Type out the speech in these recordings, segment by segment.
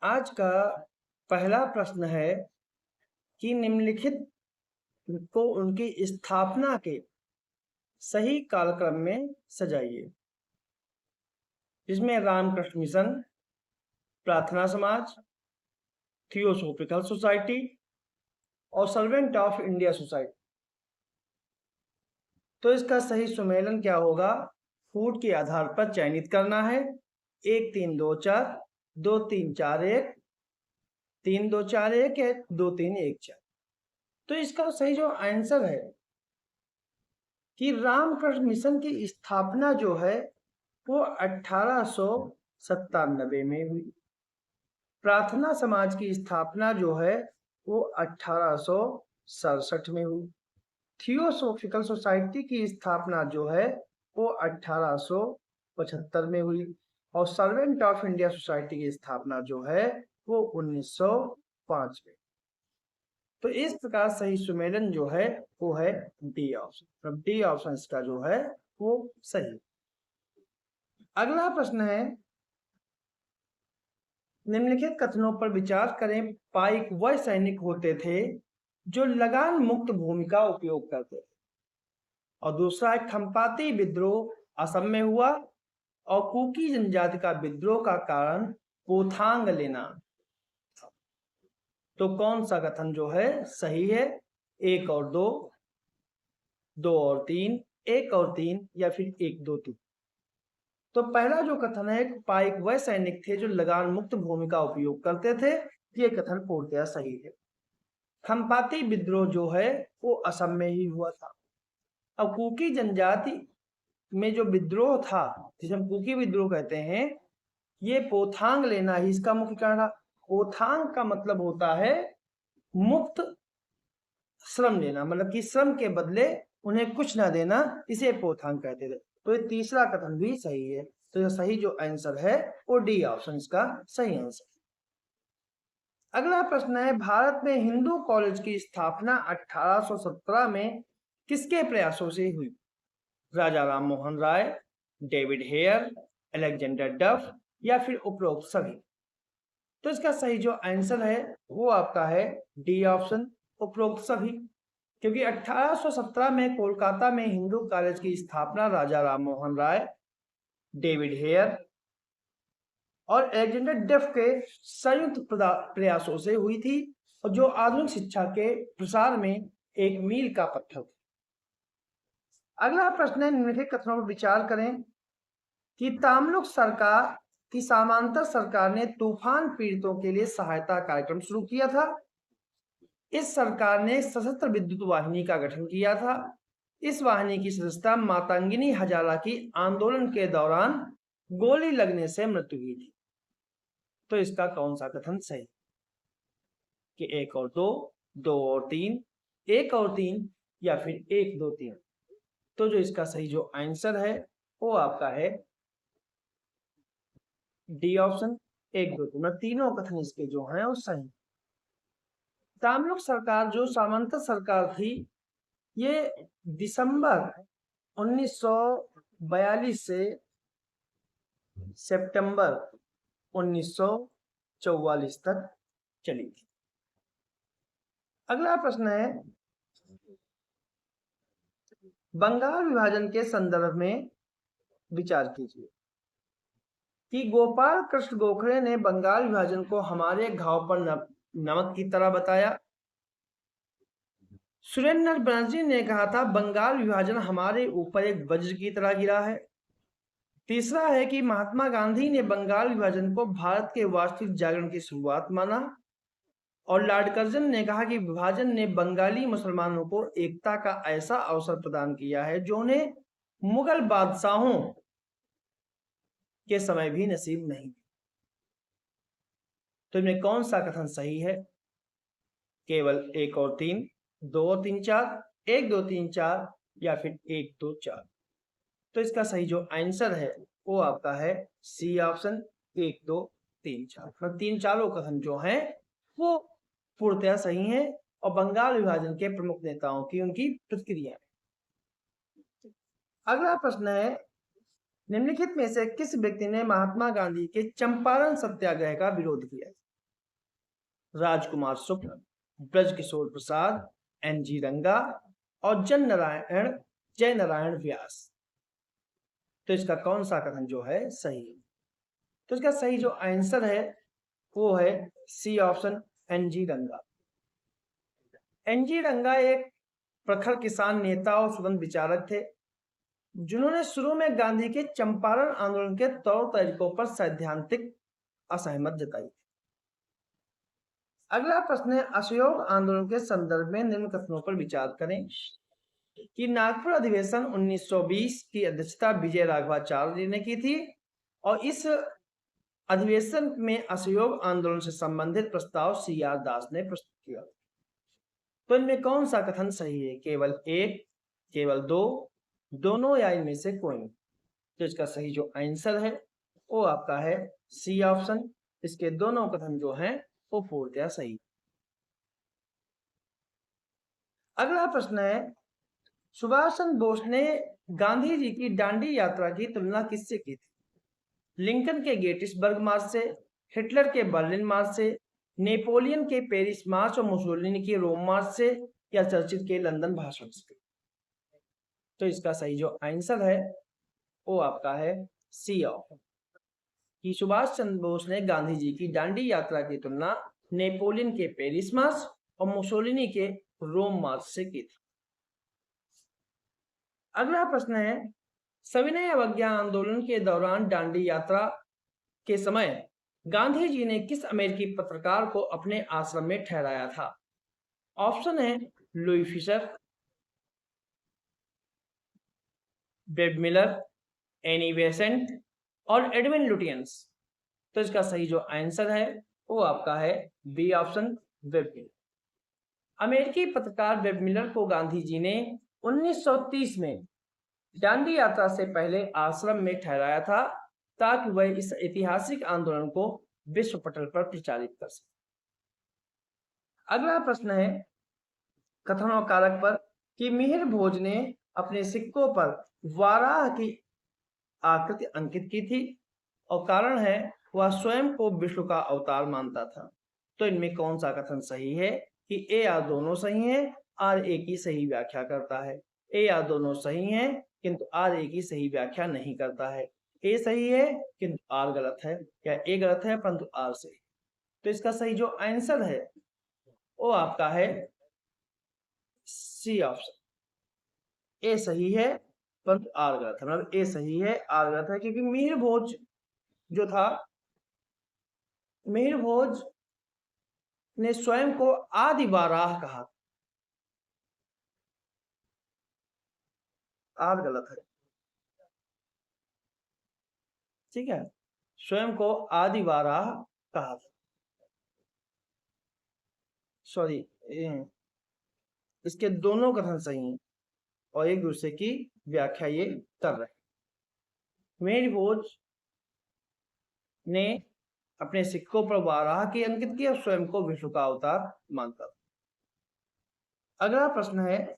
आज का पहला प्रश्न है कि निम्नलिखित को उनकी स्थापना के सही कालक्रम में सजाइए, जिसमें रामकृष्ण मिशन, प्रार्थना समाज, थियोसॉफिकल सोसाइटी और सर्वेंट ऑफ इंडिया सोसाइटी। तो इसका सही सुमेलन क्या होगा? फूट के आधार पर चयनित करना है। 1 3 2 4, 2 3 4 1, 3 2 4 1 है, 2 3 1 4। तो इसका सही जो आंसर है कि रामकृष्ण मिशन की स्थापना जो है वो 1897 में हुई। प्रार्थना समाज की स्थापना जो है वो 1867 में हुई। थियोसॉफिकल सोसाइटी की स्थापना जो है वो 1875 में हुई और सर्वेंट ऑफ इंडिया सोसाइटी की स्थापना जो है वो 1905 में। तो इस प्रकार सही सुमेलन जो है वो है डी ऑप्शन। डी ऑप्शन इसका जो है वो सही। अगला प्रश्न है, निम्नलिखित कथनों पर विचार करें। पाइक वह सैनिक होते थे जो लगान मुक्त भूमि का उपयोग करते थे। और दूसरा है, खंपाती विद्रोह असम में हुआ और कुकी जनजाति का विद्रोह का कारण पोथांग लेना। तो कौन सा कथन जो है सही है? 1 और 2, 2 और 3, 1 और 3 या फिर 1 2 3? तो पहला जो कथन है, पाइक वह सैनिक थे जो लगान मुक्त भूमि का उपयोग करते थे, ये कथन पूर्णतः सही है। खंपाती विद्रोह जो है वो असम में ही हुआ था। अब कुकी जनजाति में जो विद्रोह था, जिसे हम कुकी विद्रोह कहते हैं, ये पोथांग लेना ही इसका मुख्य कारण था। पोथांग का मतलब होता है मुक्त श्रम लेना, मतलब कि श्रम के बदले उन्हें कुछ ना देना, इसे पोथांग कहते थे। तो ये तीसरा कथन भी सही है। तो ये सही जो आंसर है वो डी ऑप्शन इसका सही आंसर। अगला प्रश्न है, भारत में हिंदू कॉलेज की स्थापना 1817 में किसके प्रयासों से हुई? राजा Ram Mohan Roy, David Hare, Alexander डफ या फिर उपरोक्त सभी? तो इसका सही जो आंसर है वो आपका है डी ऑप्शन, उपरोक्त सभी। क्योंकि 1817 में कोलकाता में हिंदू कॉलेज की स्थापना राजा राम मोहन राय, डेविड हेयर और अलेक्जेंडर डफ के संयुक्त प्रयासों से हुई थी, और जो आधुनिक शिक्षा के प्रसार में एक मील का पत्थर था। अगला प्रश्न है, निम्नलिखित कथनों पर विचार करें कि तामलुक सरकार की समांतर सरकार ने तूफान पीड़ितों के लिए सहायता कार्यक्रम शुरू किया था। इस सरकार ने सशस्त्र विद्युत वाहिनी का गठन किया था। इस वाहिनी की सदस्यता मातंगिनी हजारा की आंदोलन के दौरान गोली लगने से मृत्यु हुई थी। तो इसका कौन सा कथन सही? कि 1 और 2, 2 और 3, 1 और 3 या फिर 1 2 3? तो जो इसका सही जो आंसर है वो आपका है डी ऑप्शन, 1 2 3। तीनों कथन इसके जो हैं वो सही। तामलुक सरकार जो सामंत सरकार थी, ये दिसंबर 1942 से सितंबर 1944 तक चली थी। अगला प्रश्न है, बंगाल विभाजन के संदर्भ में विचार कीजिए कि गोपाल कृष्ण गोखले ने बंगाल विभाजन को हमारे घाव पर नमक की तरह बताया। सुरेंद्र बनर्जी ने कहा था बंगाल विभाजन हमारे ऊपर एक वज्र की तरह गिरा है। तीसरा है कि महात्मा गांधी ने बंगाल विभाजन को भारत के वास्तविक जागरण की शुरुआत माना। और लॉर्ड कर्जन ने कहा कि विभाजन ने बंगाली मुसलमानों को एकता का ऐसा अवसर प्रदान किया है जो उन्हें मुगल बादशाहों के समय भी नसीब नहीं। तो इनमें कौन सा कथन सही है? केवल 1 और 3, 2 और 3 4, 1 2 3 4 या फिर 1 2 4? तो इसका सही जो आंसर है वो आपका है सी ऑप्शन, 1 2 3 4। मतलब 3 चारों कथन जो हैं वो पूर्णतः सही हैं और बंगाल विभाजन के प्रमुख नेताओं की उनकी प्रतिक्रिया। अगला प्रश्न है, निम्नलिखित में से किस व्यक्ति ने महात्मा गांधी के चंपारण सत्याग्रह का विरोध किया? राजकुमार शुक्ल, ब्रजकिशोर प्रसाद, NG रंगा और जय नारायण व्यास। तो इसका कौन सा कथन जो है सही है? तो इसका सही जो आंसर है वो है सी ऑप्शन, NG रंगा। NG रंगा एक प्रखर किसान नेता और स्वतंत्र विचारक थे, जिन्होंने शुरू में गांधी के चंपारण आंदोलन के तौर तरीकों पर सैद्धांतिक असहमत जताई। अगला प्रश्न है, असहयोग आंदोलन के संदर्भ में निम्न कथनों पर विचार करें कि नागपुर अधिवेशन 1920 की अध्यक्षता विजय राघवाचार्य ने की थी और इस अधिवेशन में असहयोग आंदोलन से संबंधित प्रस्ताव CR दास ने प्रस्तुत किया। तो इनमें कौन सा कथन सही है? केवल एक, केवल दो, दोनों या इनमें से कोई? तो इसका सही जो आंसर है वो आपका है सी ऑप्शन। इसके दोनों कथन जो हैं वो पूर्णतया सही। अगला प्रश्न है, सुभाष चंद्र बोस ने गांधी जी की दांडी यात्रा की तुलना किससे की थी? लिंकन के गेटिसबर्ग मार्च से, हिटलर के बर्लिन मार्च से, नेपोलियन के पेरिस मार्च और मुसोलिनी के रोम मार्च से, या चर्चिल के लंदन भाषण से? तो इसका सही जो आंसर है वो आपका है सी ऑप्शन, कि सुभाष चंद्र बोस ने गांधी जी की दांडी यात्रा की तुलना नेपोलियन के पेरिस मार्च और मुसोलिनी के रोम मार्च से की थी। अगला प्रश्न है, सविनय अवज्ञा आंदोलन के दौरान दांडी यात्रा के समय गांधी जी ने किस अमेरिकी पत्रकार को अपने आश्रम में ठहराया था? ऑप्शन है Louis Fischer, Webb Miller, Annie Besant और एडविन लुटियंस। तो इसका सही जो आंसर है वो आपका है बी ऑप्शन, वेब मिलर। अमेरिकी पत्रकार वेब मिलर को गांधी जी ने 1930 में दांडी यात्रा से पहले आश्रम में ठहराया था ताकि वह इस ऐतिहासिक आंदोलन को विश्व पटल पर प्रचारित कर सके। अगला प्रश्न है, कथनों कारक पर कि मिहिर भोज ने अपने सिक्कों पर वाराह की आकृति अंकित की थी और कारण है वह स्वयं को विष्णु का अवतार मानता था। तो इनमें कौन सा कथन सही है? कि ए या दोनों सही हैं, आर ए की सही व्याख्या करता है। ए या दोनों सही हैं किंतु आर ए की सही व्याख्या नहीं करता है। ए सही है किंतु आर गलत है, या ए गलत है परंतु आर सही। तो इसका सही जो आंसर है वो आपका है सी ऑप्शन, ए सही है परंतु आर गलत है। मतलब ए सही है, आर गलत है, क्योंकि मिहिर भोज जो था, मिहिर भोज ने स्वयं को आदि वाराह कहा। आर गलत है, ठीक है, स्वयं को आदि वाराह कहा था। सॉरी, इसके दोनों कथन सही हैं और एक दूसरे की व्याख्या ये कर रहे हैं। मिहिर भोज ने अपने सिक्कों पर वाराह की अंकित किया, स्वयं को विष्णु का अवतार मानता था। अगला प्रश्न है,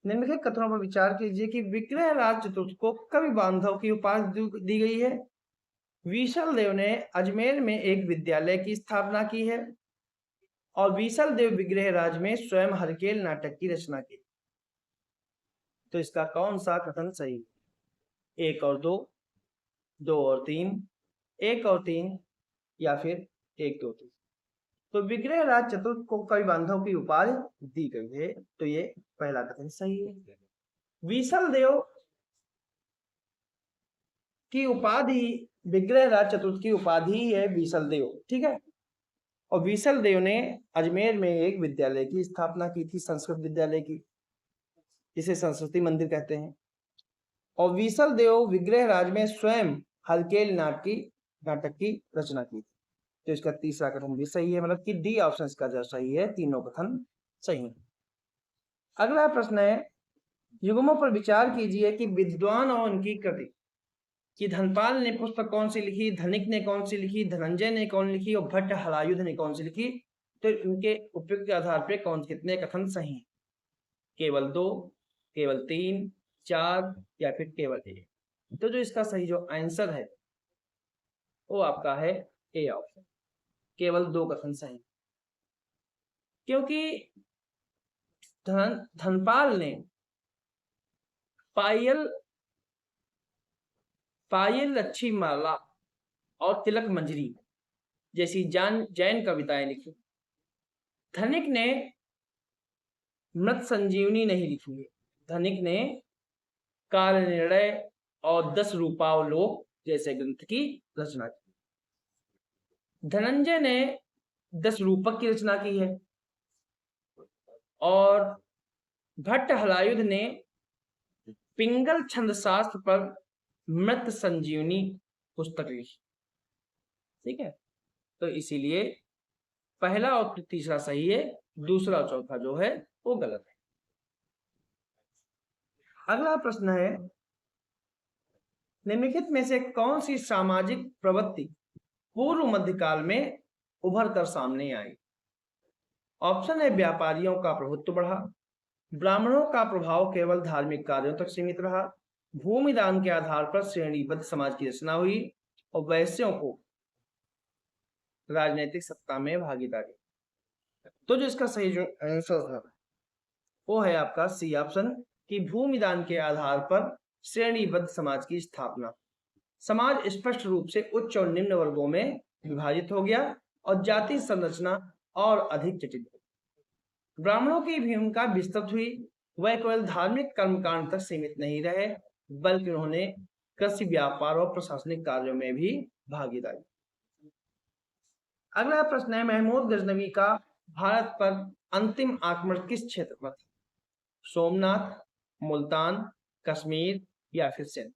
निम्नलिखित कथनों पर विचार कीजिए कि विग्रह राज चतुर्थ को कवि बांधव की उपाधि दी गई है। विसल देव ने अजमेर में एक विद्यालय की स्थापना की है और विसल देव विग्रह राज में स्वयं हरकेल नाटक की रचना की। तो इसका कौन सा कथन सही? एक और दो, दो और तीन, एक और तीन, या फिर एक दो तीन? तो विग्रह राज चतुर्थ को कवि बांधव की उपाधि दी गई है, तो ये पहला कथन सही है। विसल देव की उपाधि, विग्रह राज चतुर्थ की उपाधि है विसल देव, ठीक है। और विसल देव ने अजमेर में एक विद्यालय की स्थापना की थी, संस्कृत विद्यालय की, जिसे सरस्वती मंदिर कहते हैं। और विसल देव विग्रह राज में स्वयं हरकेल नाटक की रचना की थी। तो इसका तीसरा कथन भी सही है, मतलब कि डी ऑप्शन इसका जो सही है, तीनों कथन सही है। अगला प्रश्न है, युग्मों पर विचार कीजिए कि विद्वान और उनकी कृति, कि धनपाल ने पुस्तक कौन सी लिखी, धनिक ने कौन सी लिखी, धनंजय ने कौन लिखी और भट्ट हलायुध ने कौन सी लिखी? तो इनके उपयुक्त के आधार पर कितने कथन सही हैं? केवल दो, केवल तीन, चार, या फिर केवल एक? तो जो इसका सही जो आंसर है वो आपका है ए ऑप्शन। केवल 2 कथन सही, क्योंकि धनपाल ने पायल लच्छी माला और तिलक मंजरी जैसी जैन कविताएं लिखी। धनिक ने मृत संजीवनी नहीं लिखी है। धनिक ने काल निर्णय और 10 रूपावलोक जैसे ग्रंथ की रचना की। धनंजय ने 10 रूपक की रचना की है और भट्ट हलायुध ने पिंगल छंद शास्त्र पर मृत संजीवनी पुस्तक लिखी। ठीक है, तो इसीलिए पहला और तीसरा सही है, दूसरा और चौथा जो है वो गलत है। अगला प्रश्न है, निम्नलिखित में से कौन सी सामाजिक प्रवृत्ति पूर्व मध्यकाल में उभर कर सामने आई? ऑप्शन है व्यापारियों का प्रभुत्व बढ़ा, ब्राह्मणों का प्रभाव केवल धार्मिक कार्यों तक सीमित रहा, भूमि दान के आधार पर श्रेणीबद्ध समाज की रचना हुई और वैश्यों को राजनीतिक सत्ता में भागीदारी। तो जो इसका सही जो आंसर था वो है आपका सी ऑप्शन कि भूमि दान के आधार पर श्रेणीबद्ध समाज की स्थापना। समाज स्पष्ट रूप से उच्च और निम्न वर्गों में विभाजित हो गया और जाति संरचना और अधिक जटिल। ब्राह्मणों की भूमिका विस्तृत हुई, वह केवल धार्मिक कर्मकांड तक सीमित नहीं रहे बल्कि उन्होंने कृषि, व्यापार और प्रशासनिक कार्यों में भी भागीदारी। अगला प्रश्न है, महमूद गजनवी का भारत पर अंतिम आक्रमण किस क्षेत्र पर था? सोमनाथ, मुल्तान, कश्मीर या फिर सिंध?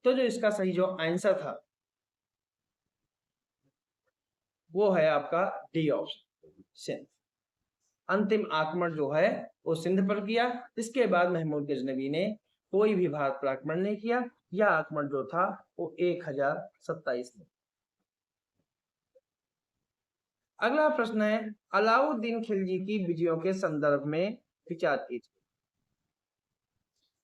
तो जो इसका सही जो आंसर था वो है आपका डी ऑप्शन, सिंध। अंतिम आक्रमण जो है वो सिंध पर किया। इसके बाद महमूद गजनवी ने कोई भी भारत पर आक्रमण नहीं किया। यह आक्रमण जो था वो 1027 में। अगला प्रश्न है, अलाउद्दीन खिलजी की विजयों के संदर्भ में विचार कीजिए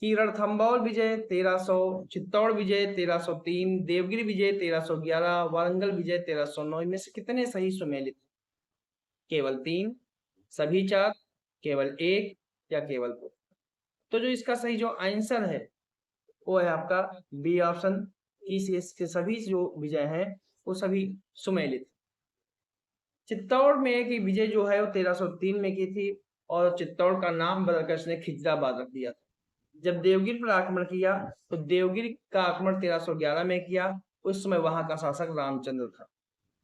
कि रणथंबोर विजय 1300, चित्तौड़ विजय 1303, देवगिरी विजय 1311, वारंगल विजय 1309 में से कितने सही सुमेलित? केवल 3, सभी 4, केवल 1 या केवल 2? तो जो इसका सही जो आंसर है वो है आपका बी ऑप्शन, इसके सभी जो विजय हैं वो सभी सुमेलित। चित्तौड़ में की विजय जो है वो 1303 में की थी और चित्तौड़ का नाम बदलकर इसने खिजराबाद रख दिया था। जब देवगिरी पर आक्रमण किया तो देवगिरी का आक्रमण 1311 में किया, उस समय वहां का शासक रामचंद्र था।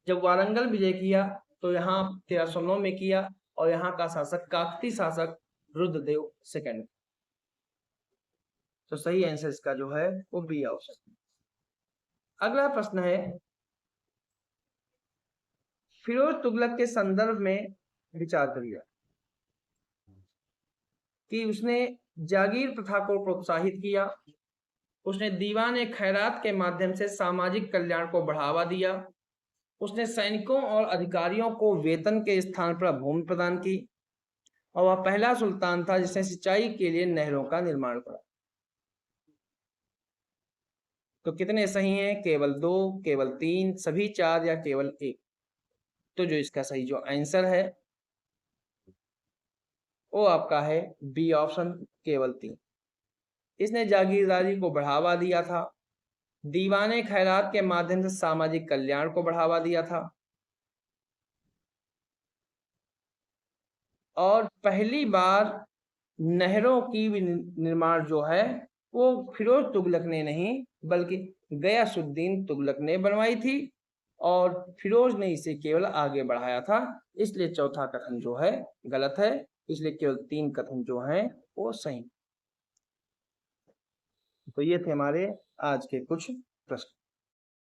जब वारंगल विजय किया तो यहाँ 1309 में किया और यहाँ का शासक काकती शासक रुद्रदेव सेकंड। तो सही आंसर इसका जो है वो बी ऑप्शन। अगला प्रश्न है, फिरोज तुगलक के संदर्भ में विचार करिए कि उसने जागीर प्रथा को प्रोत्साहित किया, उसने दीवान खैरात के माध्यम से सामाजिक कल्याण को बढ़ावा दिया, उसने सैनिकों और अधिकारियों को वेतन के स्थान पर भूमि प्रदान की और वह पहला सुल्तान था जिसने सिंचाई के लिए नहरों का निर्माण करा। तो कितने सही हैं? केवल 2, केवल 3, सभी 4 या केवल 1? तो जो इसका सही जो आंसर है वो आपका है बी ऑप्शन, केवल 3। इसने जागीरदारी को बढ़ावा दिया था, दीवाने खैरात के माध्यम से सामाजिक कल्याण को बढ़ावा दिया था और पहली बार नहरों की निर्माण जो है वो फिरोज तुगलक ने नहीं बल्कि गयासुद्दीन तुगलक ने बनवाई थी और फिरोज ने इसे केवल आगे बढ़ाया था। इसलिए चौथा कथन जो है गलत है, इसलिए केवल 3 कथन जो हैं वो सही। तो ये थे हमारे आज के कुछ प्रश्न।